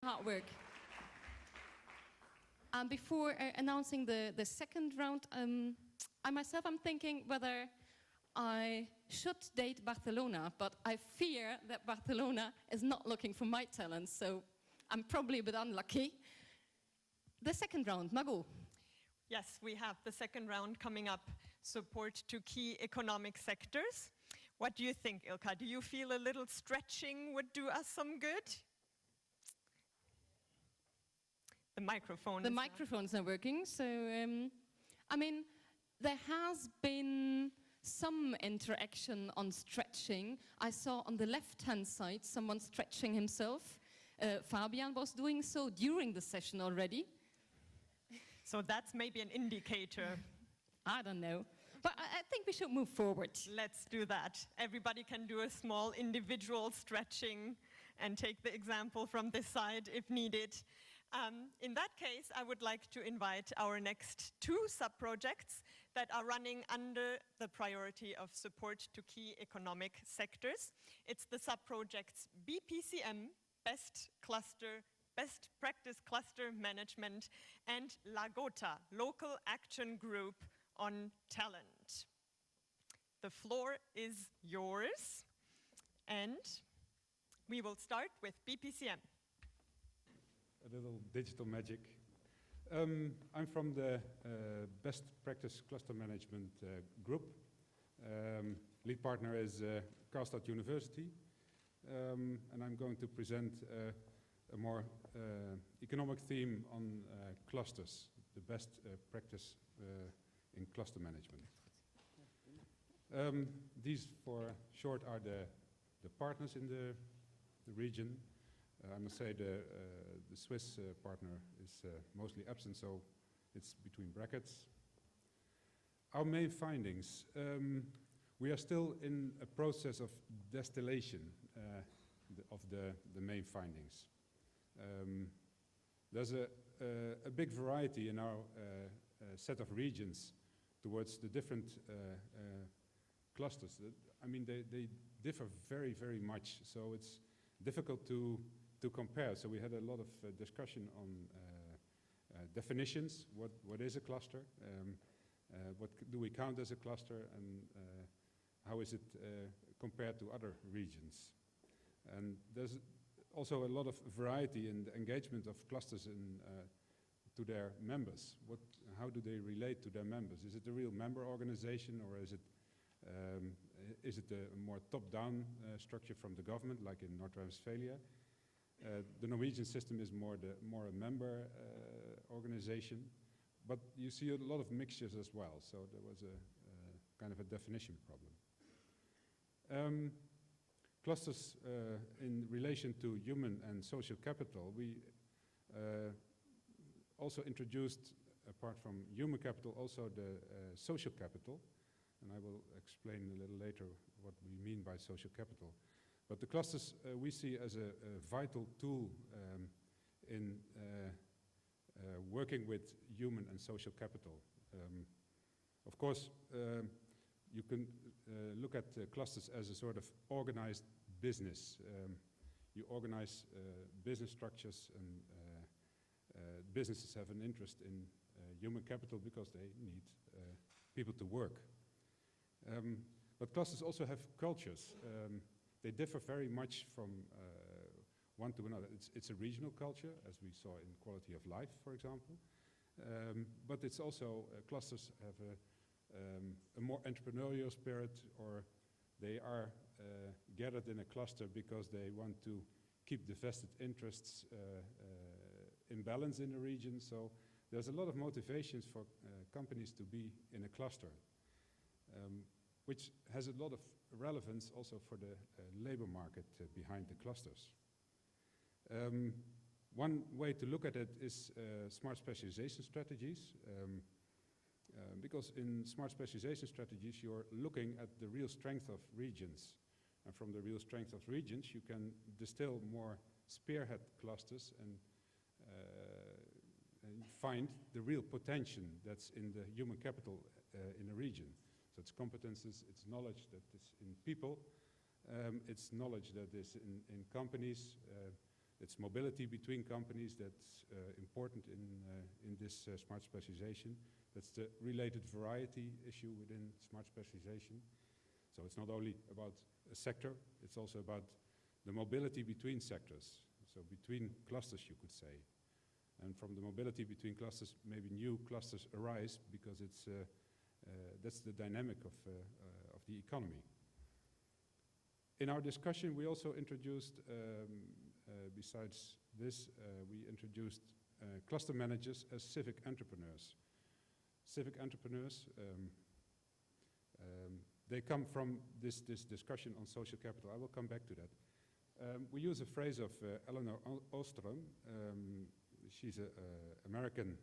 hard work. Before announcing the second round, I myself am thinking whether I should date Barcelona, but I fear that Barcelona is not looking for my talents, so I'm probably a bit unlucky. The second round, Margot. Yes, we have the second round coming up, support to key economic sectors. What do you think, Ilka? Do you feel a little stretching would do us some good? The microphones are working, so I mean, there has been some interaction on stretching. I saw on the left-hand side someone stretching himself. Fabian was doing so during the session already. So that's maybe an indicator. I don't know, but I think we should move forward. Let's do that. Everybody can do a small individual stretching and take the example from this side if needed. In that case, I would like to invite our next two sub-projects that are running under the priority of support to key economic sectors. It's the sub-projects BPCM, Best Practice Cluster Management, and LAGOTA, Local Action Group on Talent. The floor is yours, and we will start with BPCM. A little digital magic. I'm from the Best Practice Cluster Management group. Lead partner is Karlstad University, and I'm going to present a more economic theme on clusters, the best practice in cluster management. These, for short, are the partners in the region. I must say the Swiss partner is mostly absent, so it's between brackets. Our main findings. We are still in a process of distillation of the main findings. There's a big variety in our set of regions towards the different clusters. I mean, they differ very, very much, so it's difficult to compare. So we had a lot of discussion on definitions. What is a cluster? What do we count as a cluster? And how is it compared to other regions? And there's also a lot of variety in the engagement of clusters to their members. How do they relate to their members? Is it a real member organization, or is it a more top-down structure from the government, like in North Rhine-Westphalia? The Norwegian system is more a member organization, but you see a lot of mixtures as well. So there was a kind of a definition problem. Clusters in relation to human and social capital. We also introduced, apart from human capital, also the social capital. And I will explain a little later what we mean by social capital. But the clusters we see as a vital tool in working with human and social capital. Of course, you can look at clusters as a sort of organized business. You organize business structures, and businesses have an interest in human capital because they need people to work. But clusters also have cultures. They differ very much from one to another. It's a regional culture, as we saw in quality of life, for example. But it's also, clusters have a more entrepreneurial spirit, or they are gathered in a cluster because they want to keep the vested interests in balance in the region. So there's a lot of motivations for companies to be in a cluster, which has a lot of relevance also for the labor market behind the clusters. One way to look at it is smart specialization strategies. Because in smart specialization strategies, you're looking at the real strength of regions. And from the real strength of regions, you can distill more spearhead clusters and find the real potential that's in the human capital in a region. So it's competences, it's knowledge that is in people, it's knowledge that is in companies, It's mobility between companies that's important in this smart specialization. That's the related variety issue within smart specialization. So it's not only about a sector, it's also about the mobility between sectors, so between clusters, you could say. And from the mobility between clusters, maybe new clusters arise because it's, that's the dynamic of the economy. In our discussion, we also introduced, besides this, we introduced cluster managers as civic entrepreneurs. Civic entrepreneurs, they come from this discussion on social capital. I will come back to that. We use a phrase of Elinor Ostrom. She's an American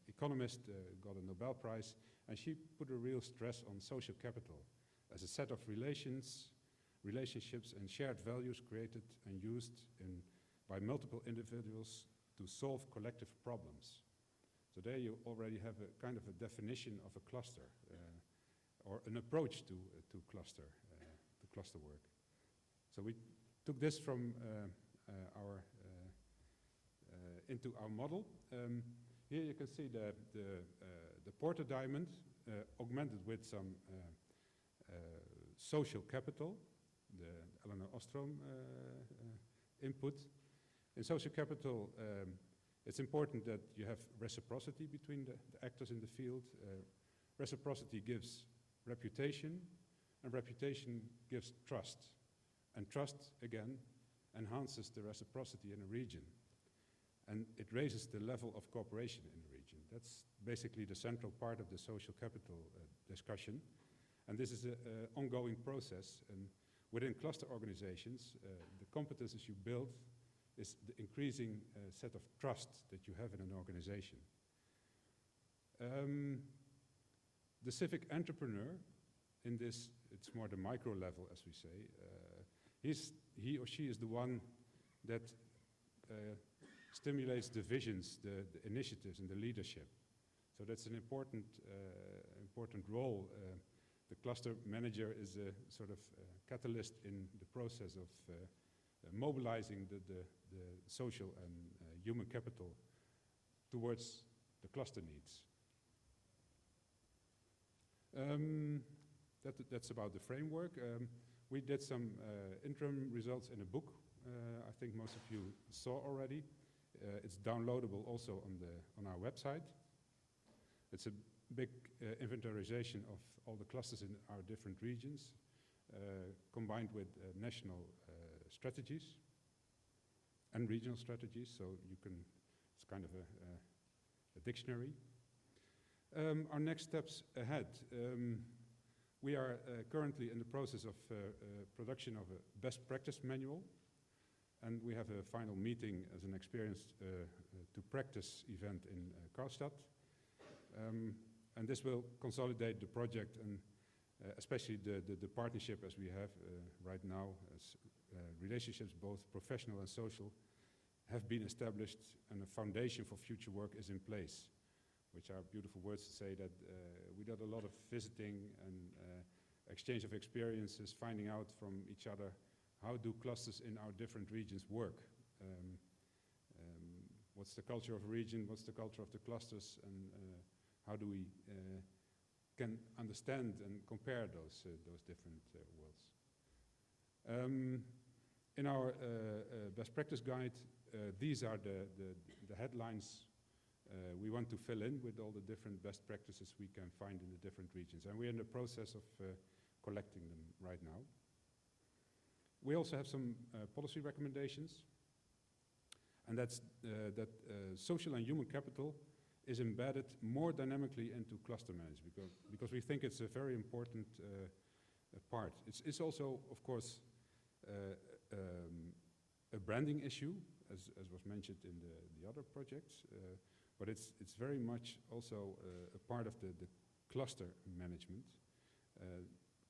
economist, got a Nobel Prize, and she put a real stress on social capital as a set of relationships and shared values created and used by multiple individuals to solve collective problems. So there you already have a kind of a definition of a cluster, or an approach to cluster work. So we took this from into our model. Here you can see the Porter diamond augmented with some social capital, the Elinor Ostrom input. In social capital, it's important that you have reciprocity between the actors in the field. Reciprocity gives reputation, and reputation gives trust. And trust, again, enhances the reciprocity in a region. And it raises the level of cooperation in the region. That's basically the central part of the social capital discussion. And this is an ongoing process. And within cluster organizations, the competences you build is the increasing set of trust that you have in an organization. The civic entrepreneur, in this, it's more the micro level, as we say, he or she is the one that stimulates the visions, the initiatives, and the leadership. So that's an important role. The cluster manager is a sort of catalyst in the process of mobilizing the social and human capital towards the cluster needs. That's about the framework. We did some interim results in a book. I think most of you saw already. It's downloadable also on our website. It's a big inventarization of all the clusters in our different regions, combined with national strategies and regional strategies. So you can, it's kind of a dictionary. Our next steps ahead. We are currently in the process of production of a best practice manual, and we have a final meeting as an experience to practice event in Karlstad. And this will consolidate the project and especially the partnership as we have right now, as relationships both professional and social have been established, and a foundation for future work is in place, which are beautiful words to say that we did a lot of visiting and exchange of experiences, finding out from each other how do clusters in our different regions work. What's the culture of a region, what's the culture of the clusters, and how do we can understand and compare those different worlds. In our best practice guide, these are the headlines we want to fill in with all the different best practices we can find in the different regions. And we're in the process of collecting them right now. We also have some policy recommendations, and that's that social and human capital is embedded more dynamically into cluster management because we think it's a very important part. It's also, of course, a branding issue, as was mentioned in the other projects, but it's very much also a part of the cluster management.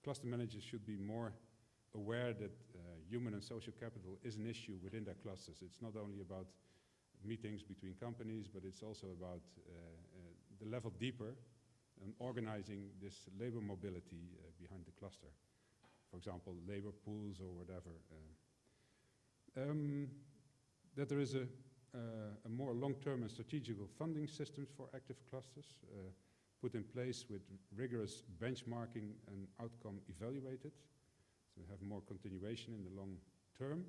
Cluster managers should be more aware that human and social capital is an issue within their clusters. It's not only about meetings between companies, but it's also about the level deeper and organizing this labor mobility behind the cluster. For example, labor pools or whatever. that there is a more long-term and strategical funding systems for active clusters put in place with rigorous benchmarking and outcome evaluated. So we have more continuation in the long term.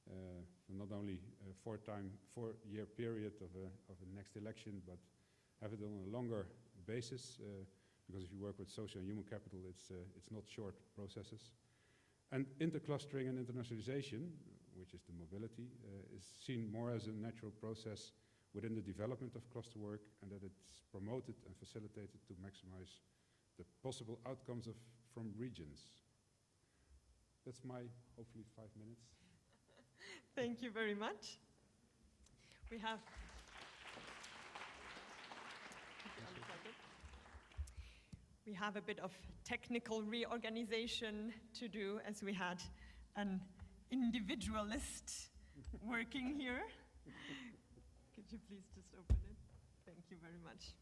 So not only a four-year period of a next election, but have it on a longer basis, because if you work with social and human capital, it's not short processes. And interclustering and internationalization, which is the mobility, is seen more as a natural process within the development of cluster work, and that it's promoted and facilitated to maximize the possible outcomes from regions. That's my, hopefully, 5 minutes. Thank you very much. We have a bit of technical reorganization to do, as we had an individualist working here. Could you please just open it? Thank you very much.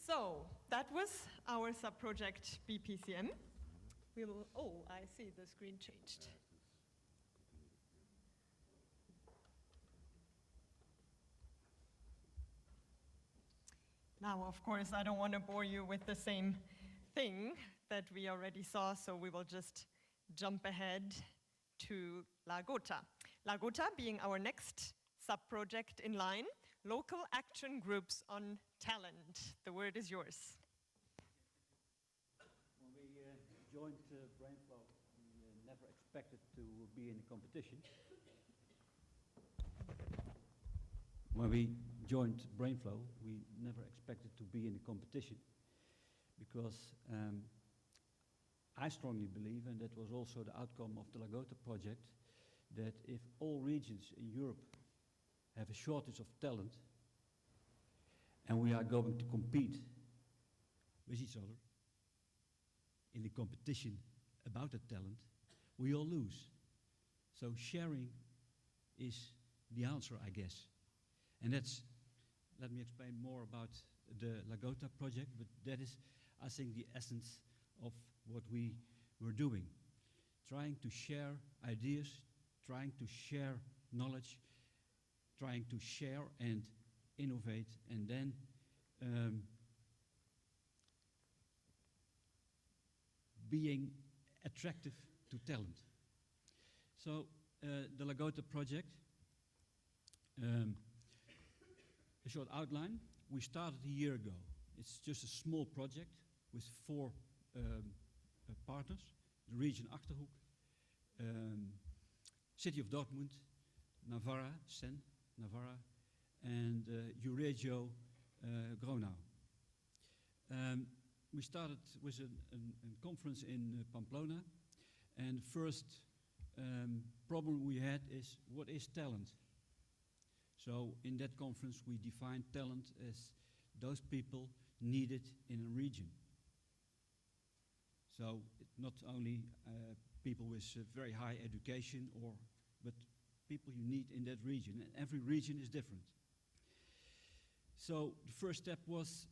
So that was our sub-project BPCM. We will, oh, I see the screen changed. Now, of course, I don't want to bore you with the same thing that we already saw, so we will just jump ahead to Lagota. Lagota being our next sub-project in line, local action groups on talent. The word is yours. When we joined Brainflow, we never expected to be in a competition. When we joined Brainflow, we never expected to be in a competition, because I strongly believe, and that was also the outcome of the Lagota project, that if all regions in Europe have a shortage of talent, and we are going to compete with each other in a competition about that talent, we all lose. So sharing is the answer, I guess. And that's, let me explain more about the Lagota project, but that is, I think, the essence of what we were doing. Trying to share ideas, trying to share knowledge, trying to share and innovate, and then being attractive to talent. So the Lagota project, a short outline. We started a year ago. It's just a small project with 4 partners: the region Achterhoek, City of Dortmund, Navarra, Navarra, and Euregio Gronau. We started with a conference in Pamplona, and the first problem we had is, what is talent? So in that conference we defined talent as those people needed in a region. So not only people with very high education, but people you need in that region, and every region is different. So the first step was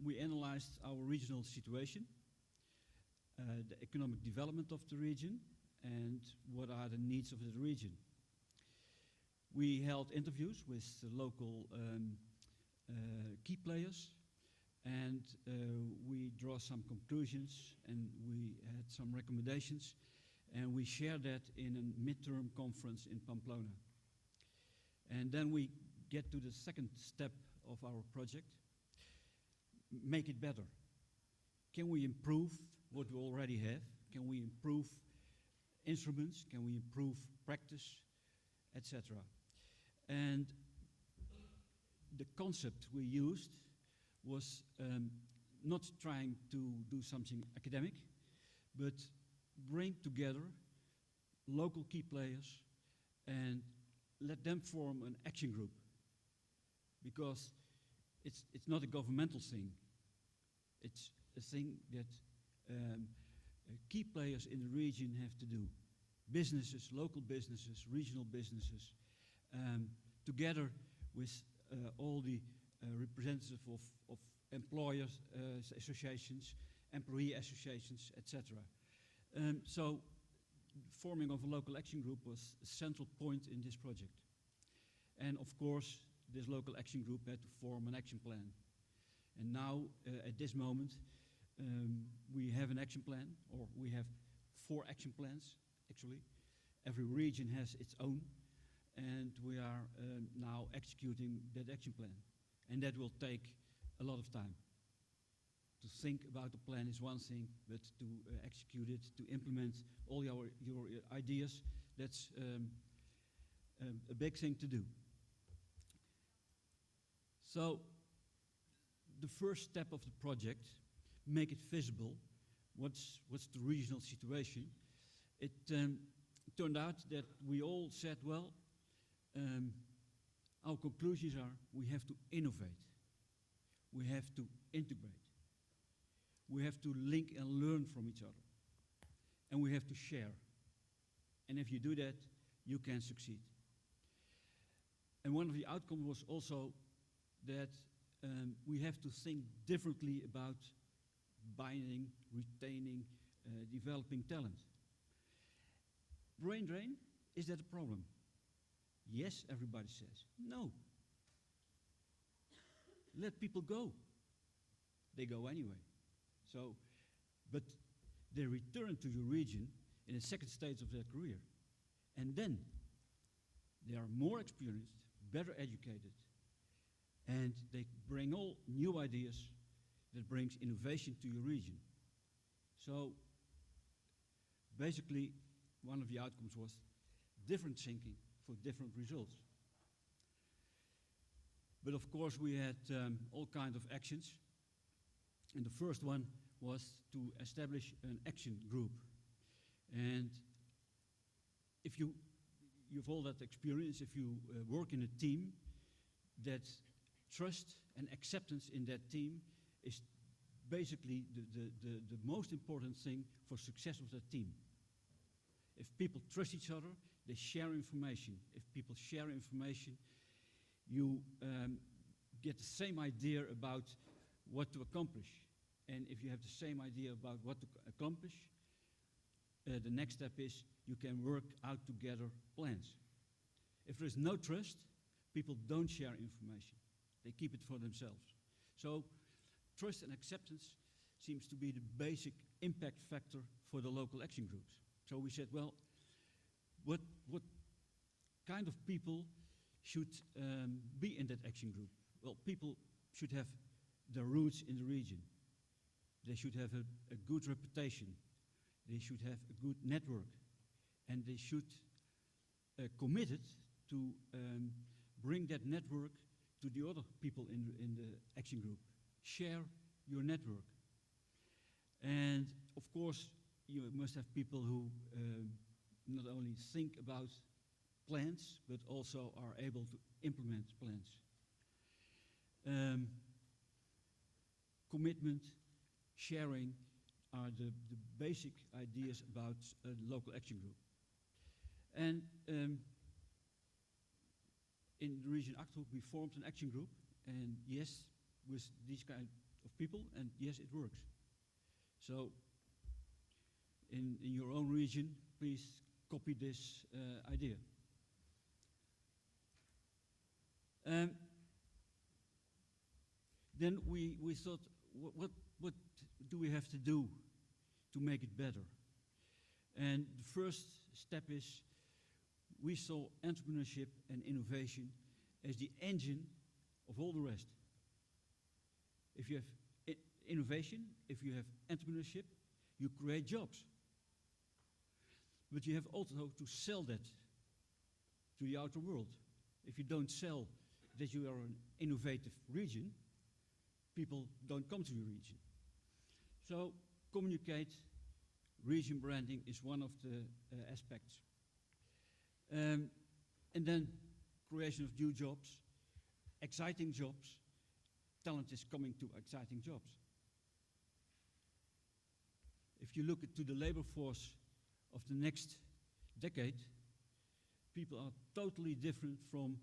we analyzed our regional situation, the economic development of the region, and what are the needs of the region. We held interviews with the local key players, and we draw some conclusions, and we had some recommendations, and we shared that in a midterm conference in Pamplona. And then we get to the second step of our project: make it better. Can we improve what we already have? Can we improve instruments? Can we improve practice, etc.? And the concept we used was not trying to do something academic, but bring together local key players and let them form an action group. Because it's not a governmental thing. It's a thing that key players in the region have to do. Businesses, local businesses, regional businesses, together with all the representatives of employers associations, employee associations, etc. So forming of a local action group was a central point in this project. And of course, this local action group had to form an action plan. And now, at this moment, we have an action plan, or we have 4 action plans, actually. Every region has its own, and we are now executing that action plan. And that will take a lot of time. To think about the plan is one thing, but to execute it, to implement all your ideas, that's a big thing to do. So, the first step of the project, make it visible. What's the regional situation? It turned out that we all said, well, our conclusions are we have to innovate. We have to integrate. We have to link and learn from each other. And we have to share. And if you do that, you can succeed. And one of the outcomes was also that we have to think differently about binding, retaining, developing talent. Brain drain, is that a problem? Yes, everybody says. No. Let people go. They go anyway. So, but they return to your region in the second stage of their career. And then they are more experienced, better educated, and they bring all new ideas that brings innovation to your region. So basically, one of the outcomes was different thinking for different results. But of course, we had all kinds of actions. And the first one was to establish an action group. And if you've all that experience, if you work in a team, that trust and acceptance in that team is basically the most important thing for success of that team. If people trust each other, they share information. If people share information, you get the same idea about what to accomplish. And if you have the same idea about what to accomplish, the next step is you can work out together plans. If there is no trust, people don't share information. They keep it for themselves. So trust and acceptance seems to be the basic impact factor for the local action groups. So we said, well, what kind of people should be in that action group? Well, people should have their roots in the region. They should have a good reputation. They should have a good network. And they should committed to bring that network to the other people in the action group. Share your network. And of course, you must have people who not only think about plans, but also are able to implement plans. Commitment, sharing are the basic ideas about a local action group. And in the region Achterhoek, we formed an action group, and yes, with these kind of people, and yes, it works. So, in your own region, please copy this idea. Then we thought, what do we have to do to make it better? And the first step is we saw entrepreneurship and innovation as the engine of all the rest. If you have innovation, if you have entrepreneurship, you create jobs. But you have also to sell that to the outer world. If you don't sell that you are an innovative region, people don't come to your region. So communicate, region branding is one of the aspects. And then creation of new jobs, exciting jobs. Talent is coming to exciting jobs. If you look to the labor force of the next decade, people are totally different from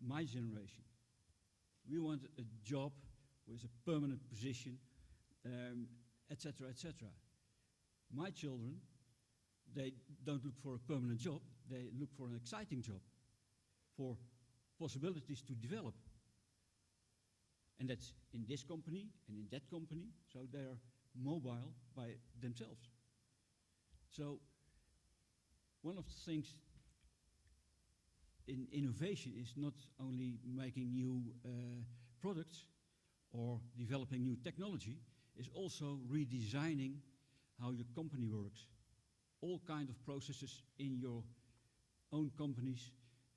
my generation. We want a job with a permanent position, etc., etc. My children, They don't look for a permanent job, they look for an exciting job, for possibilities to develop. And that's in this company and in that company, so they are mobile by themselves. So one of the things in innovation is not only making new products or developing new technology, is also redesigning how your company works. All kind of processes in your own companies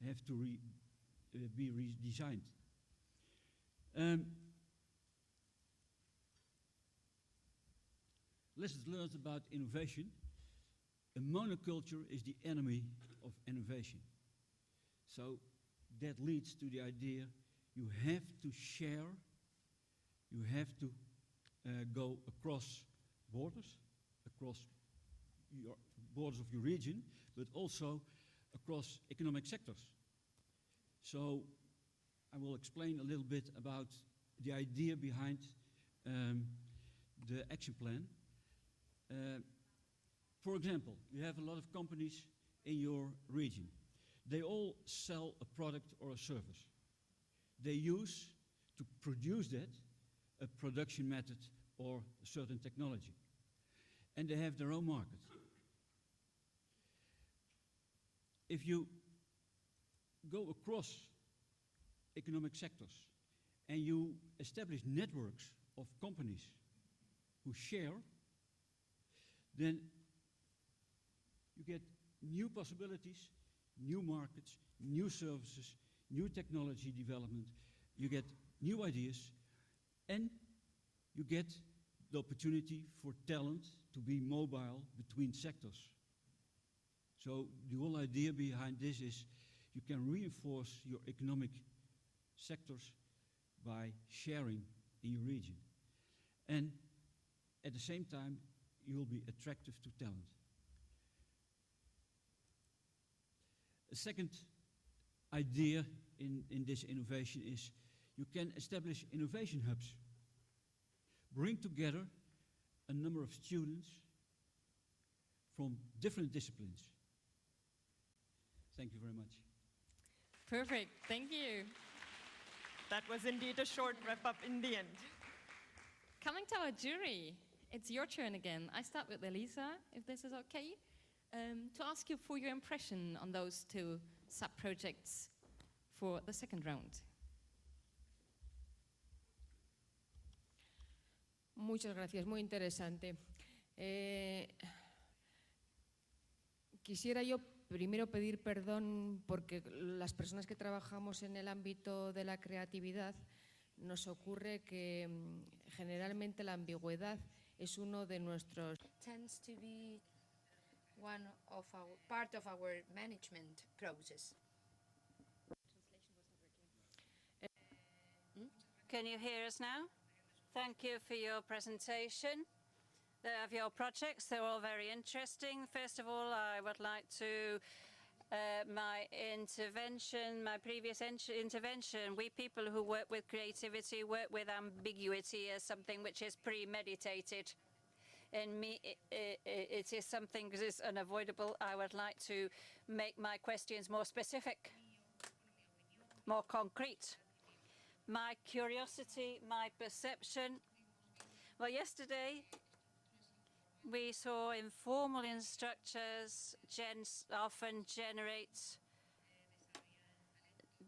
have to be redesigned. Lessons learned about innovation. A monoculture is the enemy of innovation. So that leads to the idea you have to share, you have to go across borders, across your borders of your region, but also across economic sectors. So I will explain a little bit about the idea behind the action plan. For example, you have a lot of companies in your region. They all sell a product or a service. They use to produce that a production method or a certain technology. And they have their own market. If you go across economic sectors and you establish networks of companies who share, then you get new possibilities, new markets, new services, new technology development, you get new ideas, and you get the opportunity for talent to be mobile between sectors. So the whole idea behind this is you can reinforce your economic sectors by sharing in your region. And at the same time, you will be attractive to talent. A second idea in this innovation is you can establish innovation hubs. Bring together a number of students from different disciplines. Thank you very much. Perfect, thank you. That was indeed a short wrap-up in the end. Coming to our jury, it's your turn again. I start with Elisa, if this is okay, to ask you for your impression on those two sub-projects for the second round. Muchas gracias, muy interesante. Quisiera yo primero pedir perdón porque las personas que trabajamos en el ámbito de la creatividad nos ocurre que generalmente la ambigüedad es uno de nuestros tends to be one of our part of our management process. Can you hear us now? Thank you for your presentation of your projects. They're all very interesting. First of all, I would like to my previous intervention. We people who work with creativity work with ambiguity as something which is premeditated. In me, it is something that is unavoidable. I would like to make my questions more specific, more concrete. My curiosity, my perception. Well, yesterday we saw informal structures often generate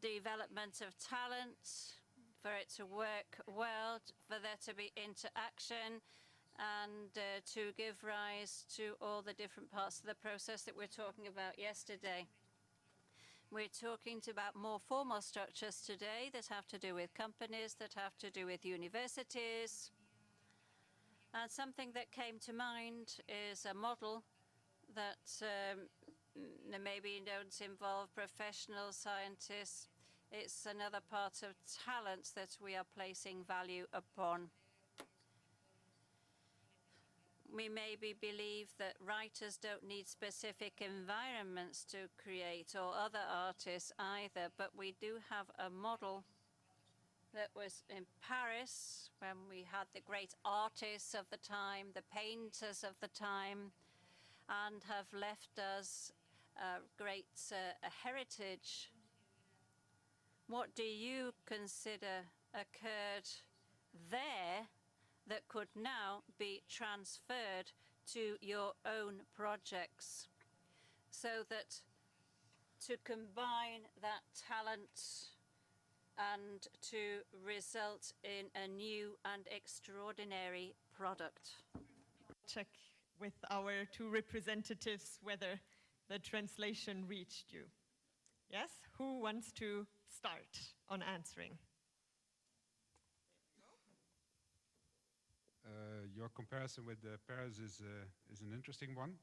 development of talent, for it to work well, for there to be interaction, and to give rise to all the different parts of the process that we're talking about yesterday. We're talking about more formal structures today that have to do with companies, that have to do with universities. And something that came to mind is a model that maybe don't involve professional scientists. It's another part of talent that we are placing value upon. We maybe believe that writers don't need specific environments to create, or other artists either, but we do have a model that was in Paris when we had the great artists of the time, the painters of the time, and have left us a great heritage. What do you consider occurred there that could now be transferred to your own projects, so that to combine that talent and to result in a new and extraordinary product? Check with our two representatives whether the translation reached you. Yes? Who wants to start on answering? Your comparison with Paris is an interesting one.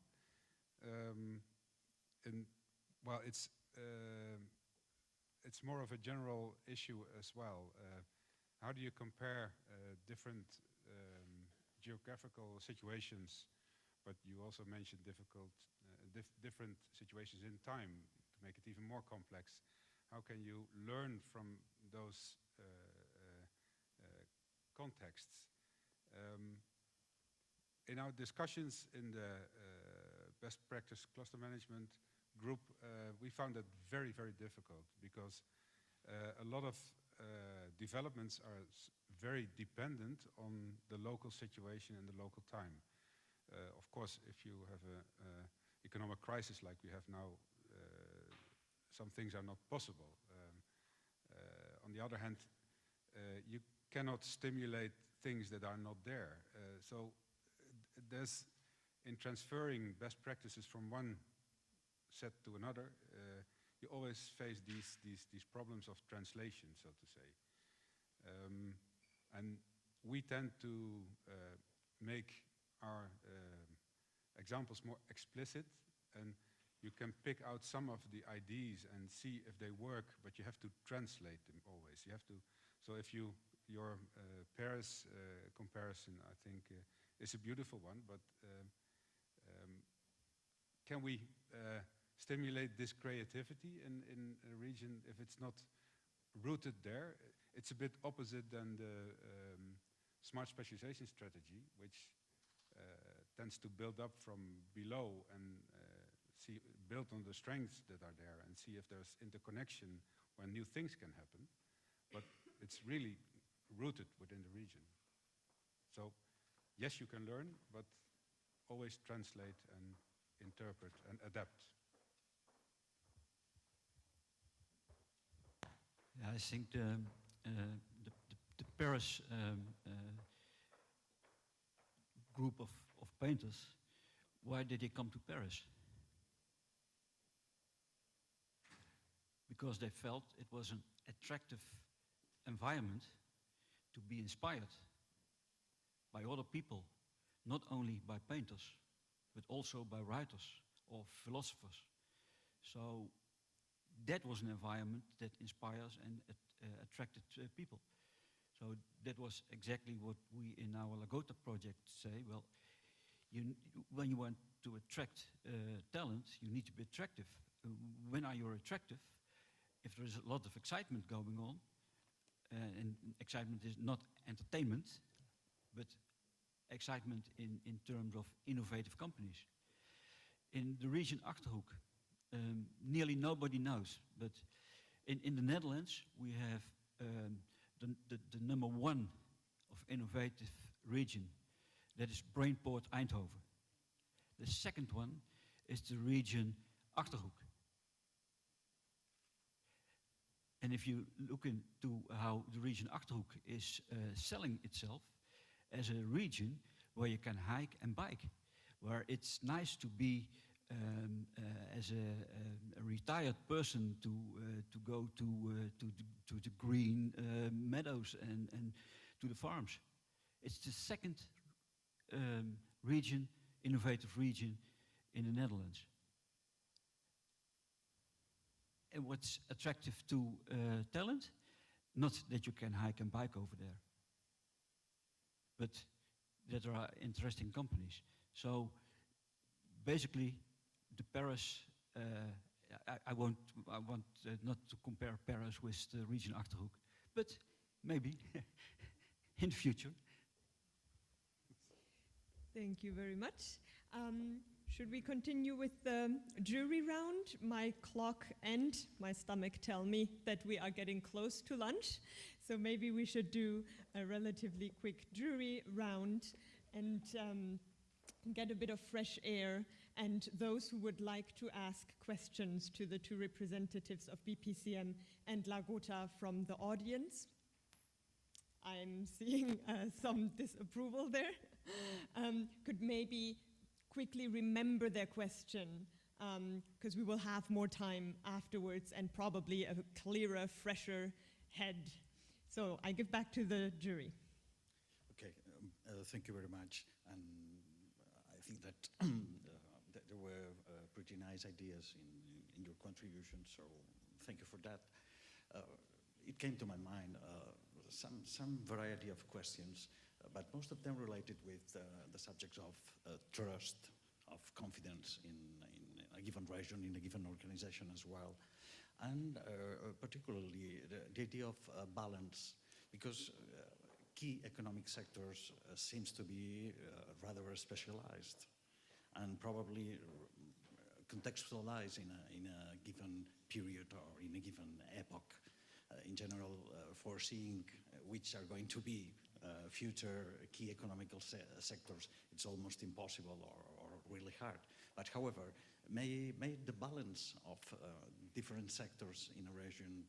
Well, it's more of a general issue as well. How do you compare different geographical situations, but you also mentioned different situations in time to make it even more complex. How can you learn from those contexts? In our discussions in the best practice cluster management group, we found that very, very difficult, because a lot of developments are very dependent on the local situation and the local time. Of course, if you have an economic crisis like we have now, some things are not possible. On the other hand, you cannot stimulate things that are not there. So there's, in transferring best practices from one set to another, you always face these problems of translation, so to say. And we tend to make our examples more explicit, and you can pick out some of the ideas and see if they work, but you have to translate them always. You have to, so if your Paris comparison, I think, is a beautiful one, but can we stimulate this creativity in a region if it's not rooted there? It's a bit opposite than the smart specialization strategy, which tends to build up from below and build on the strengths that are there and see if there's interconnection when new things can happen. But it's really rooted within the region. So yes, you can learn, but always translate and interpret and adapt. Yeah, I think the Paris group of painters, why did they come to Paris? Because they felt it was an attractive environment to be inspired by other people, not only by painters, but also by writers or philosophers. So that was an environment that inspires and attracted people. So that was exactly what we in our Lagota project say. Well, when you want to attract talent, you need to be attractive. When are you attractive? If there is a lot of excitement going on, and excitement is not entertainment, but excitement in terms of innovative companies. In the region Achterhoek, nearly nobody knows, but in the Netherlands we have the number one of innovative region, that is Brainport Eindhoven. The second one is the region Achterhoek. And if you look into how the region Achterhoek is selling itself as a region where you can hike and bike, where it's nice to be as a retired person to go to the green meadows and to the farms. It's the second region, innovative region in the Netherlands. And what's attractive to talent? Not that you can hike and bike over there, but that there are interesting companies. So basically, the Paris, I want not to compare Paris with the region Achterhoek, but maybe in the future. Thank you very much. should we continue with the jury round? My clock and my stomach tell me that we are getting close to lunch, so maybe we should do a relatively quick jury round and get a bit of fresh air. And those who would like to ask questions to the two representatives of BPCM and Lagota from the audience. I'm seeing some disapproval there. Could maybe quickly remember their question, because we will have more time afterwards and probably a clearer, fresher head. So I give back to the jury. Okay, thank you very much. And I think that there were pretty nice ideas in your contribution, so thank you for that. It came to my mind some variety of questions, but most of them related with the subjects of trust, of confidence in a given region, in a given organization as well, and particularly the idea of balance, because key economic sectors seems to be rather specialized and probably contextualized in a given period or in a given epoch. In general, foreseeing which are going to be future key economical sectors, it's almost impossible or really hard. But however, may the balance of different sectors in a region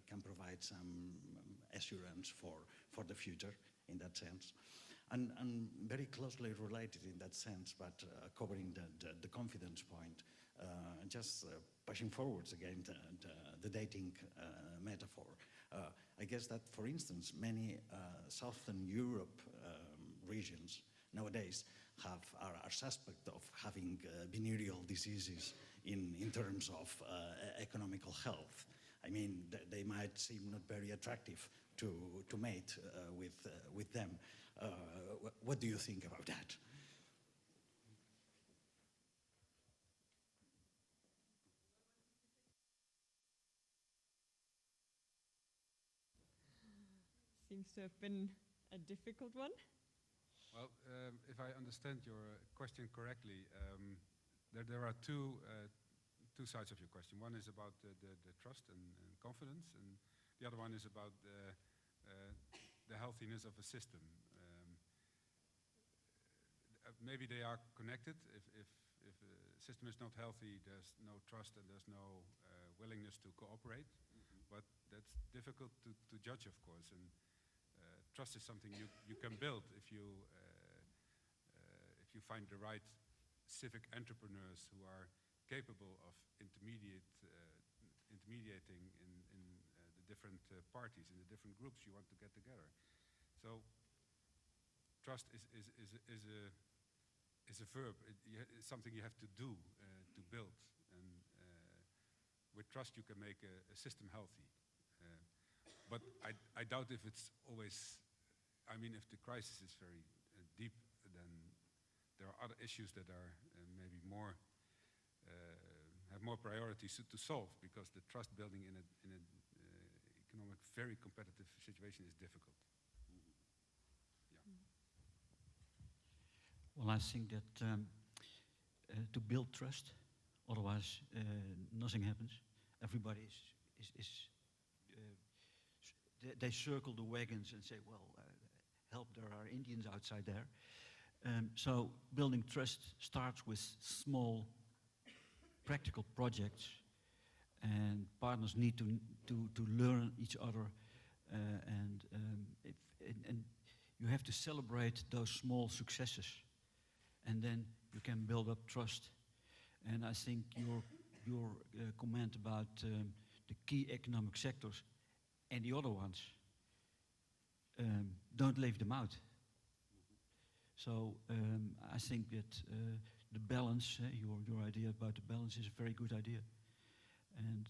can provide some assurance for the future in that sense. And very closely related in that sense, but covering the confidence point, just pushing forwards again the dating metaphor. I guess that, for instance, many Southern Europe regions nowadays are suspect of having venereal diseases in terms of economical health. I mean, they might seem not very attractive to mate with them. What do you think about that? Seems to have been a difficult one. Well, if I understand your question correctly, there are two sides of your question. One is about the trust and confidence, and the other one is about the healthiness of a system. Maybe they are connected. If a system is not healthy, there's no trust and there's no willingness to cooperate. But that's difficult to judge, of course. And trust is something you can build if you find the right civic entrepreneurs who are capable of intermediating in the different parties, in the different groups you want to get together. So trust is a verb. It's something you have to do to build. And with trust you can make a system healthy. But I doubt if it's always, I mean, if the crisis is very deep, then there are other issues that are maybe more, have more priorities to solve, because the trust building in an economic, very competitive situation is difficult. Well, I think that to build trust, otherwise nothing happens. Everybody they circle the wagons and say, well, help, there are Indians outside there. So building trust starts with small practical projects, and partners need to learn each other, and you have to celebrate those small successes, and then you can build up trust. And I think your comment about the key economic sectors and the other ones, don't leave them out. So I think that the balance, your idea about the balance is a very good idea. And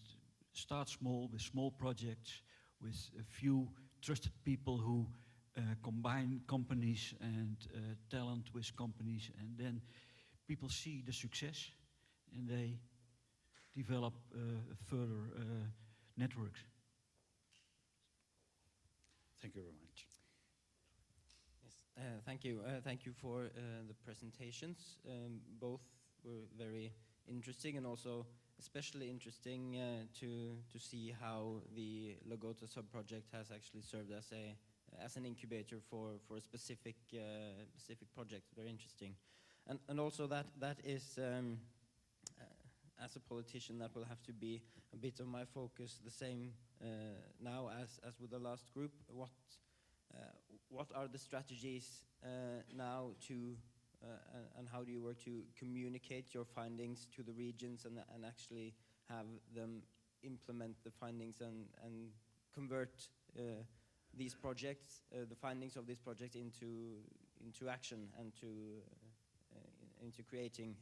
start small, with small projects, with a few trusted people who combine companies and talent with companies, and then people see the success and they develop further networks. Thank you very much. Yes, thank you. Thank you for the presentations, both were very interesting, and also especially interesting to see how the Lagota sub-project has actually served as an incubator for a specific project. Very interesting, and also that is. As a politician, that will have to be a bit of my focus. The same now as with the last group. What are the strategies now to and how do you work to communicate your findings to the regions and actually have them implement the findings and convert these projects, the findings of these projects into action and into creating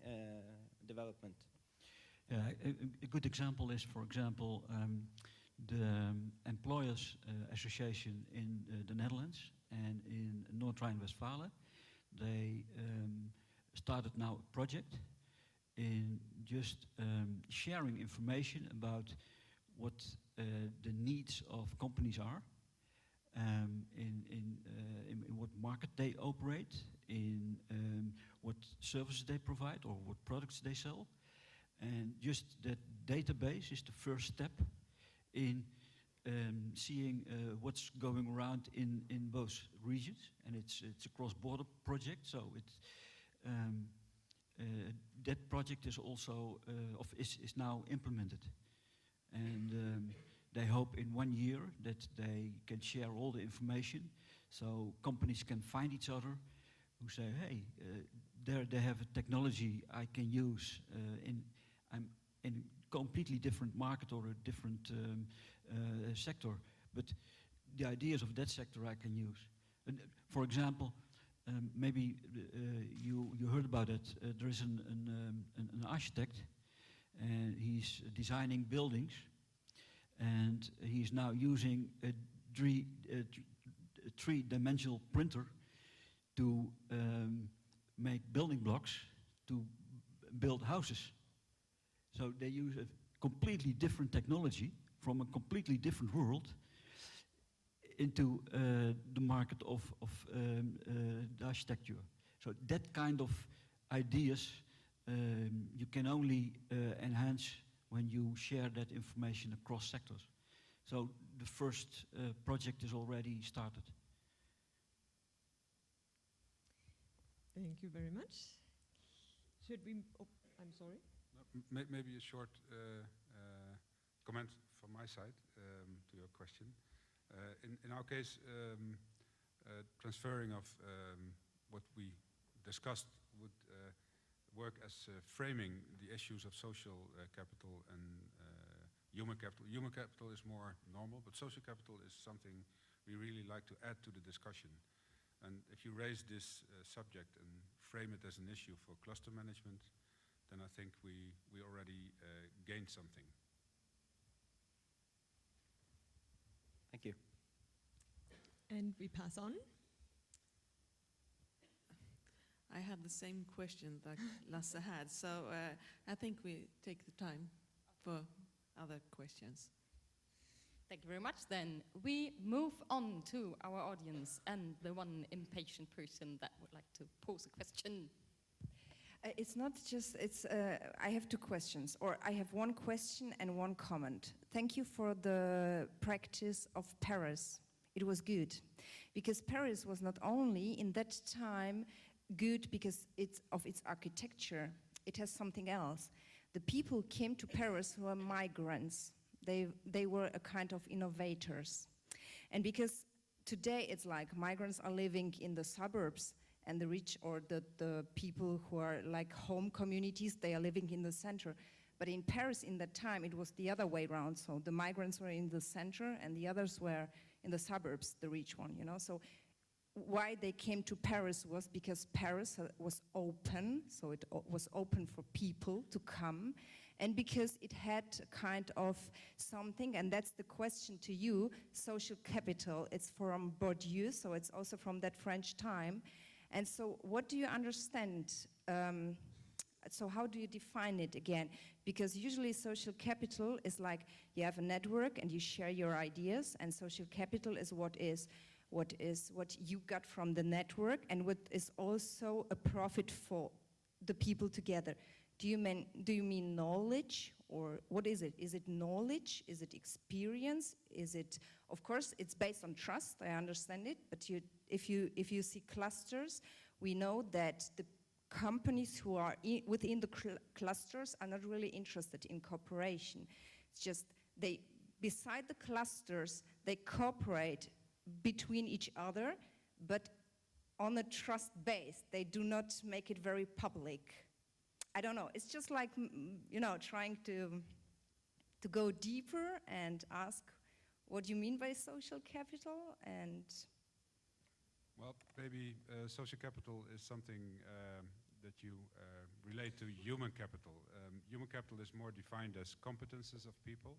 development? Yeah, a good example is, for example, the Employers Association in the Netherlands and in North Rhine-Westphalia. They started now a project in just sharing information about what the needs of companies are, in what market they operate, in what services they provide or what products they sell. And just that database is the first step in seeing what's going around in both regions, and it's a cross-border project. So that project is also is now implemented, and they hope in 1 year that they can share all the information, so companies can find each other who say, hey, they have a technology I can use I'm in a completely different market or a different sector, but the ideas of that sector I can use. And for example, maybe you heard about it. There is an architect, and he's designing buildings, and he's now using a three-dimensional printer to make building blocks to build houses. So they use a completely different technology from a completely different world into the market of the architecture. So that kind of ideas you can only enhance when you share that information across sectors. So the first project is already started. Thank you very much. Should we? Oh, I'm sorry. Maybe a short comment from my side to your question. In our case, transferring of what we discussed would work as framing the issues of social capital and human capital. Human capital is more normal, but social capital is something we really like to add to the discussion. And if you raise this subject and frame it as an issue for cluster management, then I think we already gained something. Thank you. And we pass on. I had the same question that Lasse had, so I think we take the time for other questions. Thank you very much. Then we move on to our audience and the one impatient person that would like to pose a question. It's not just, I have two questions, or I have one question and one comment. Thank you for the practice of Paris. It was good, because Paris was not only in that time good because of its architecture, it has something else. The people came to Paris who were migrants. They were a kind of innovators. And because today it's like migrants are living in the suburbs, and the rich or the people who are like home communities, they are living in the center. But in Paris in that time, it was the other way around. So the migrants were in the center and the others were in the suburbs, the rich one, you know. So why they came to Paris was because Paris was open, so it was open for people to come, and because it had kind of something, and that's the question to you, social capital. It's from Bourdieu, so it's also from that French time. And so what do you understand? So how do you define it again? Because usually social capital is like you have a network and you share your ideas, and social capital is what you got from the network and what is also a profit for the people together. Do you mean knowledge, or what is it? Is it knowledge? Is it experience? Is it, of course, it's based on trust, I understand it, but if you see clusters, we know that the companies who are within the clusters are not really interested in cooperation. It's just beside the clusters, they cooperate between each other, but on a trust base. They do not make it very public. I don't know. It's just like, trying to go deeper and ask, what do you mean by social capital? And well, maybe social capital is something that you relate to human capital. Human capital is more defined as competences of people,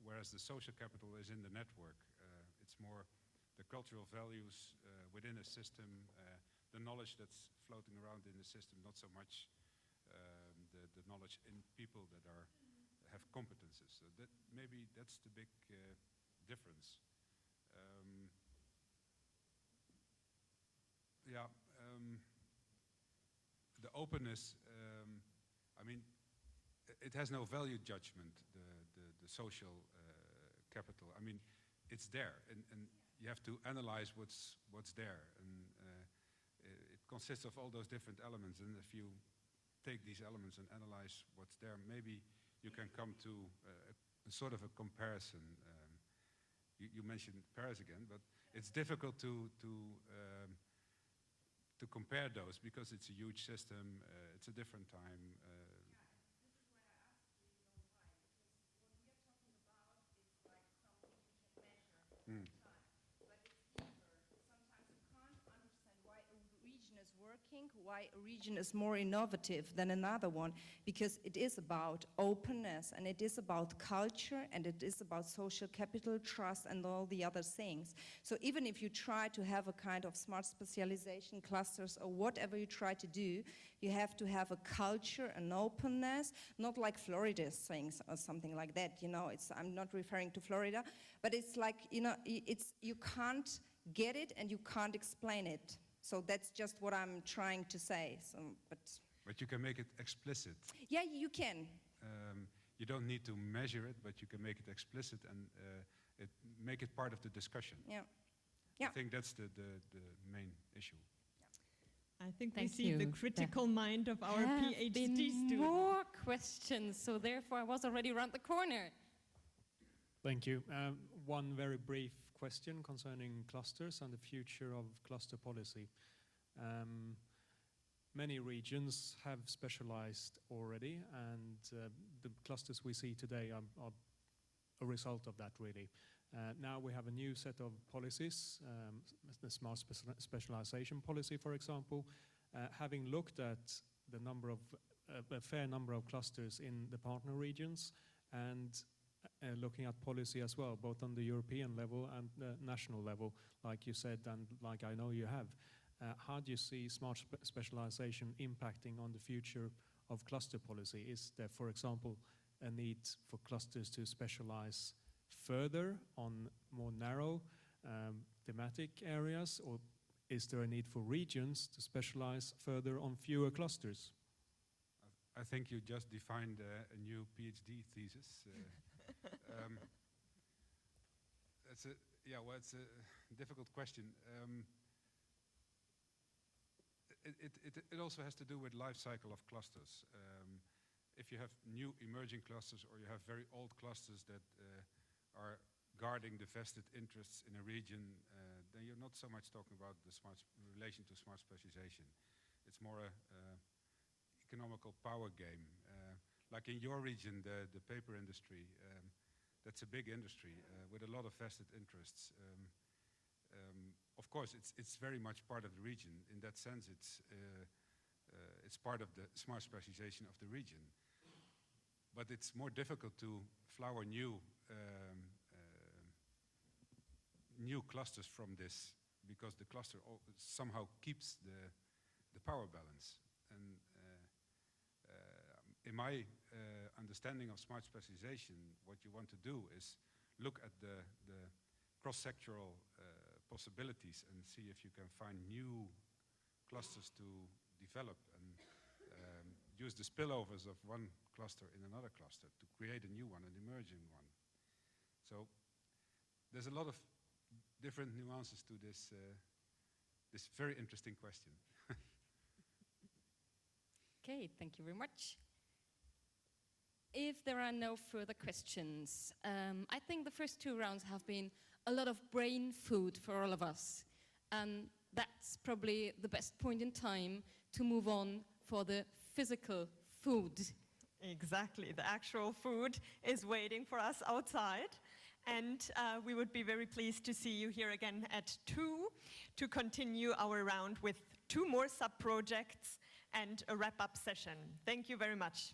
whereas the social capital is in the network. It's more the cultural values within a system, the knowledge that's floating around in the system, not so much the knowledge in people that have competences. So maybe that's the big difference. The openness, I mean, it has no value judgment, the social capital. I mean, it's there, and you have to analyze what's there, and it consists of all those different elements, and if you take these elements and analyze what's there, maybe you can come to a sort of a comparison. You mentioned Paris again, but it's difficult to compare those because it's a huge system, it's a different time. Mm. Why a region is more innovative than another one, because it is about openness, and it is about culture, and it is about social capital, trust, and all the other things. So even if you try to have a kind of smart specialization clusters or whatever you try to do, you have to have a culture, an openness, not like Florida's things or something like that. I'm not referring to Florida, but it's like, you can't get it and you can't explain it. So that's just what I'm trying to say. But you can make it explicit. Yeah, you can. You don't need to measure it, but you can make it explicit and make it part of the discussion. Yeah. I think that's the main issue. I think we see the critical mind of our PhD students. More questions, so therefore I was already around the corner. Thank you. One very brief question concerning clusters and the future of cluster policy. Many regions have specialized already, and the clusters we see today are a result of that, really. Now we have a new set of policies, the smart specialization policy, for example. Having looked at a fair number of clusters in the partner regions, and looking at policy as well, both on the European level and the national level, like you said, and like I know you have. How do you see smart specialization impacting on the future of cluster policy? Is there, for example, a need for clusters to specialize further on more narrow thematic areas, or is there a need for regions to specialize further on fewer clusters? I think you just defined a new PhD thesis. It's a difficult question. It also has to do with life cycle of clusters. If you have new emerging clusters, or you have very old clusters that are guarding the vested interests in a region, then you're not so much talking about the relation to smart specialization. It's more a economical power game. Like in your region, the paper industry, that's a big industry with a lot of vested interests. Of course, it's very much part of the region. In that sense, it's part of the smart specialization of the region. But it's more difficult to flower new clusters from this, because the cluster somehow keeps the power balance. And in my understanding of smart specialization, what you want to do is look at the cross-sectoral possibilities and see if you can find new clusters to develop. And use the spillovers of one cluster in another cluster to create a new one, an emerging one. So there's a lot of different nuances to this, this very interesting question. Okay, thank you very much. If there are no further questions, I think the first 2 rounds have been a lot of brain food for all of us. And that's probably the best point in time to move on for the physical food. Exactly, the actual food is waiting for us outside. And we would be very pleased to see you here again at 2 to continue our round with 2 more sub-projects and a wrap-up session. Thank you very much.